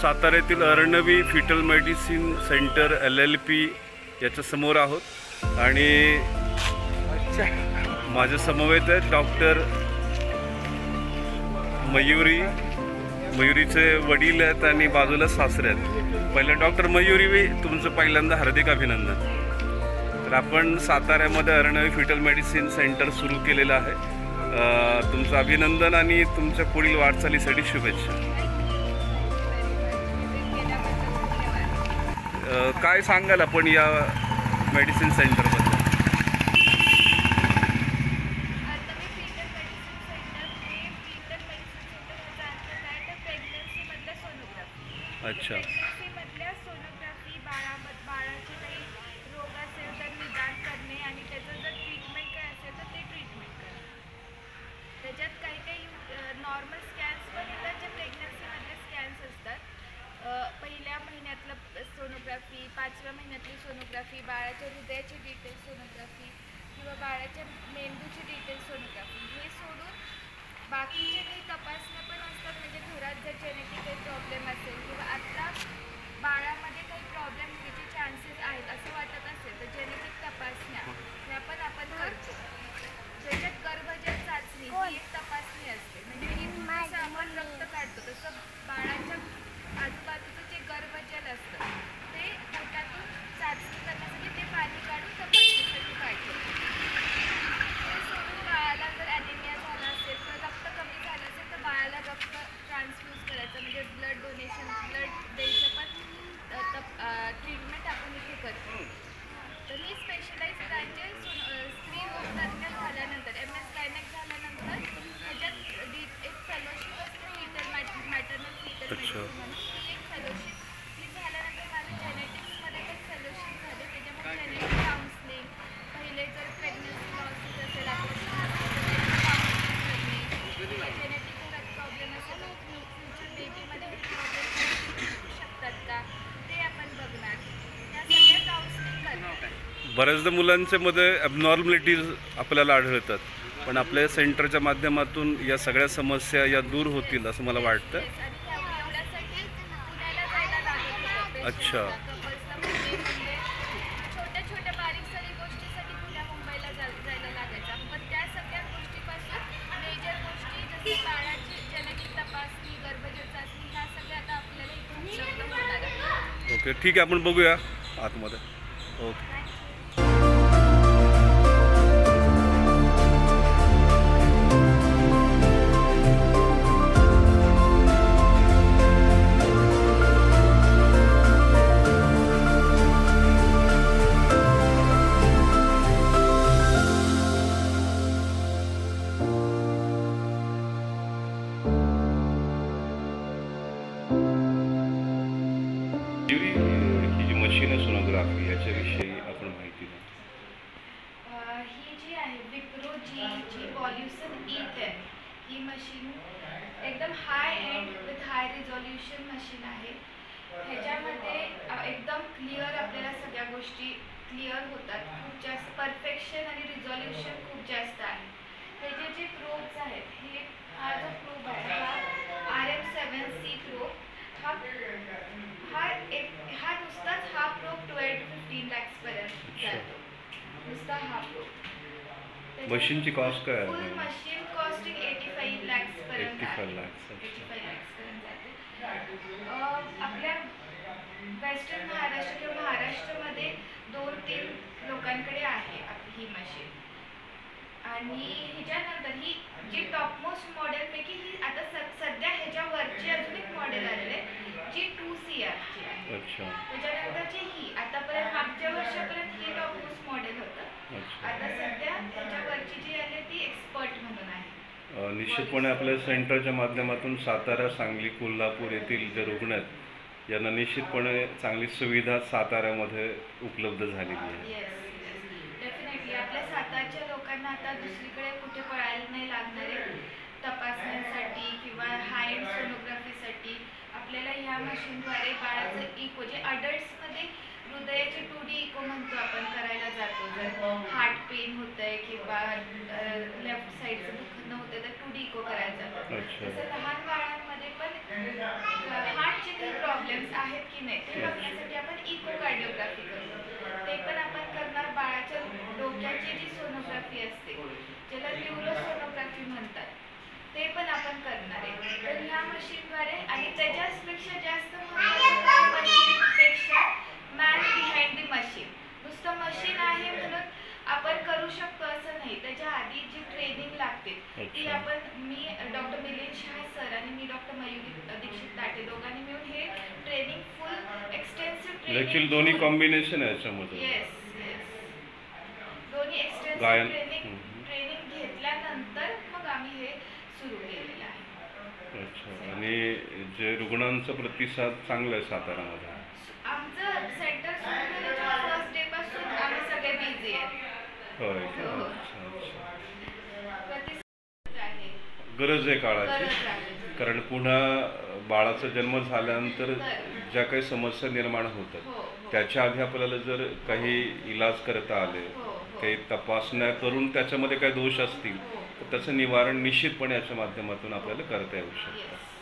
साताऱ्यातील अर्णवी foetal medicine centre LLP याच्या समोर आहोत आणि माझ्या समवेत आहेत डॉक्टर मयुरीचे वडील आहेत आणि बाजूला सासरे आहेत. पहिला डॉक्टर मयुरी, तुमचं पहिल्यांदा हार्दिक अभिनंदन. तर आपण साताऱ्यामध्ये अर्णवी फिटल मेडिसिन सेंटर सुरू केलेलं आहे. तुमचं अभिनंदन आणि तुमच्या पुढील वाटचालीसाठी शुभेच्छा. काय सांगाल आपण या मेडिसिन सेंटरबद्दल? अच्छा. प्रेग्नन्सीमधल्या सोनोग्राफी, बाळाचे काही रोग असेल तर निदान करणे आणि त्याचं जर ट्रीटमेंट काय असेल तर ते ट्रीटमेंट करणे. त्याच्यात काही काही नॉर्मल स्कॅन्स पण येतात जे प्रेग्नन्सीमधले स्कॅन्स असतात. पहिल्या महिन्यातलं सोनोग्राफी, 5व्या महिन्यातली सोनोग्राफी, बाळाच्या हृदयाची डिटेल सोनोग्राफी किंवा बाळाच्या मेंदूची डिटेल सोनोग्राफी हे सोडून बाकीचे काही तपासण्या पण असतात. म्हणजे घरात जर जेनेटिक काही प्रॉब्लेम असेल किंवा आत्ता बाळामध्ये काही प्रॉब्लेम होण्याचे चान्सेस आहेत असं वाटत असेल तर जेनेटिक तपासण्या ह्या पण आपण करतो. ज्याच्यात गर्भजल चाचणी ही एक तपासणी असते. म्हणजे ही जसं आपण रक्त काढतो तसं बाळाच्या आजूबाजूचं जे गर्भजल असतं ते पोटातून चाचणी करण्यासाठी ते पाणी काढून तपासणीसाठी काढतो. ते सोडून बाळाला जर ॲनिमिया झाला असेल किंवा रक्त कमी झालं असेल तर बाळाला रक्त ट्रान्सफ्यूज करायचं म्हणजे ब्लड डोनेशन, ब्लड द्यायचं पण ट्रीटमेंट आपण इथे करतो. तर ही स्पेशलाइज ब्रँच आहे. स्त्री रोग तज्ञ झाल्यानंतर MS गायनेक झाल्यानंतर ह्याच्यात एक फेलोशिप असते मॅटर्नल फीटल मेडिसिन म्हणून. ती एक फेलोशिप ती झाल्यानंतर माझं जेनेटिक्समध्ये पण फेलोशिप झाले. त्याच्यामुळे जेनेटिक काउन्सिलिंग, पहिले जर प्रेग्नन्सी लॉसेस असेल, अबॉर्शन असेल तर त्याची काउन्सिलिंग करणे किंवा जेनेटिक घरात प्रॉब्लेम असेल तर फ्युचर बेबीमध्ये हे प्रॉब्लेम होऊ शकतात का ते आपण बघणार. त्या सगळ्या काउन्सिलिंग करणार. बऱ्याचदा मुलांच्या मध्ये ॲबनॉर्मॅलिटीज आपल्याला आढळतात, पण आपल्या सेंटरच्या माध्यमातून या सगळ्या समस्या या दूर होतील असं मला वाटतं. अच्छा. छोट्या छोट्या बारीक सारी गोष्टीसाठी पुण्या मुंबईला जायला लागायचं. पण त्या सगळ्या गोष्टीपासून मेजर गोष्टी जसे बाळाची जेनेटिक तपासणी, गर्भजल चाचणी ह्या सगळ्या आता आपल्याला इथे उपलब्ध होणार आहे. ओके, ठीक आहे, आपण बघूया आतमध्ये. ओके. ही जी मशीन आहे सोनोग्राफी याच्याविषयी आपण माहिती द्या. ही जी आहे विप्रो जी पॉल्युशन E10 ही मशीन एकदम high end with high resolution machine आहे. ह्याच्यामध्ये एकदम क्लिअर आपल्याला सगळ्या गोष्टी क्लिअर होतात. खूप जास्त परफेक्शन आणि रिझॉल्युशन खूप जास्त आहे. ह्याचे जे प्रोब्स आहेत, हा जो प्रोब आहे हा RM7C प्रोब, हा नुसताच हा प्रोब 12 to 15 lakhs पर्यंत जातो. नुसता हा प्रोब. मशीनची कॉस्ट काय फुल आहे? मशीन कॉस्टिंग 85 lakhs पर्यंत 85 lakhs. 85 lakhs पर्यंत जाते. आपल्या वेस्टर्न महाराष्ट्र किंवा महाराष्ट्रामध्ये 2-3 लोकांकडे आहे आपली ही मशीन. आणि ह्याच्यानंतर ही जी टॉपमोस्ट मॉडेलपैकी ही आता सध्या ह्याच्यावरची अजून एक मॉडेल आलेलं आहे जी 2CR ची आहे. अच्छा. त्याच्यानंतरची ही आतापर्यंत मागच्या वर्षापर्यंत हे टॉपमोस्ट मॉडेल होतं. आता सध्या ह्याच्यावरची जी आली ती एक्सपर्ट म्हणून आहे. निश्चितपणे आपल्या सेंटरच्या माध्यमातून सातारा, सांगली, कोल्हापूर येथील जे रुग्ण आहेत यांना निश्चितपणे चांगली सुविधा साताऱ्यामध्ये उपलब्ध झालेली आहे. येस, डेफिनेटली आपल्या सातारच्या लोकांना आता दुसरीकडे कुठे पळायला नाही लागणार आहे तपासण्यासाठी किंवा हाय एंड सोनोग्राफीसाठी. आपल्याला ह्या मशीनद्वारे बाळाचं इको जे अडल्ट्समध्ये हृदयाची 2D इको म्हणतो आपण करायला जातो. जर हार्ट पेन होतंय किंवा लेफ्ट साईडचं दुखणं होतंय तर 2D इको करायला जातो. तसं लहान बाळांमध्ये त्याच्यामध्ये पण हार्टचे काही प्रॉब्लेम्स आहेत की नाही ते बघण्यासाठी आपण इकोकार्डिओग्राफी करतो. ते पण आपण करणार. बाळाच्या डोक्याची जी सोनोग्राफी असते ज्याला न्यूरोसोनोग्राफी म्हणतात ते पण आपण करणार आहे. तर ह्या मशीनद्वारे आणि त्याच्यापेक्षा जास्त महत्त्वाचं मशीनपेक्षा मॅन बिहाइंड दी मशीन. नुसतं मशीन आहे म्हणून आपण करू शकतो असं नाही. त्याच्या आधी जी ट्रेनिंग लागते ती आपण मी डॉक्टर मिलिंद शाह सर आणि मी डॉक्टर मयुरी दीक्षित ताटे दोघांनी मिळून हे ट्रेनिंग फुल एक्सटेन्सिव्ह ट्रेनिंग दोन्ही कॉम्बिनेशन आहे याच्यामध्ये. येस दोन्ही गायन. एक्सटेन्सिव्ह ट्रेनिंग घेतल्यानंतर मग आम्ही हे सुरू केलेलं आहे. अच्छा. आणि जे रुग्णांचा प्रतिसाद चांगला आहे सातारामध्ये. आमचं सेंटर सुरू केल्याच्या फर्स्ट डे पासून आम्ही सगळे बिझी आहेत. होय का? हो. अच्छा अच्छा. प्रतिसाद आहे. गरज आहे काळाची. गरज आहे. कारण पुन्हा बाळाचा जन्म झाल्यानंतर ज्या काही समस्या निर्माण होतात हो, हो. त्याच्या आधी आपल्याला जर काही इलाज करता आले, हो, हो. काही तपासण्या करून त्याच्यामध्ये काही दोष असतील हो. तर त्याचं निवारण निश्चितपणे याच्या माध्यमातून आपल्याला करता येऊ शकतं. Yes.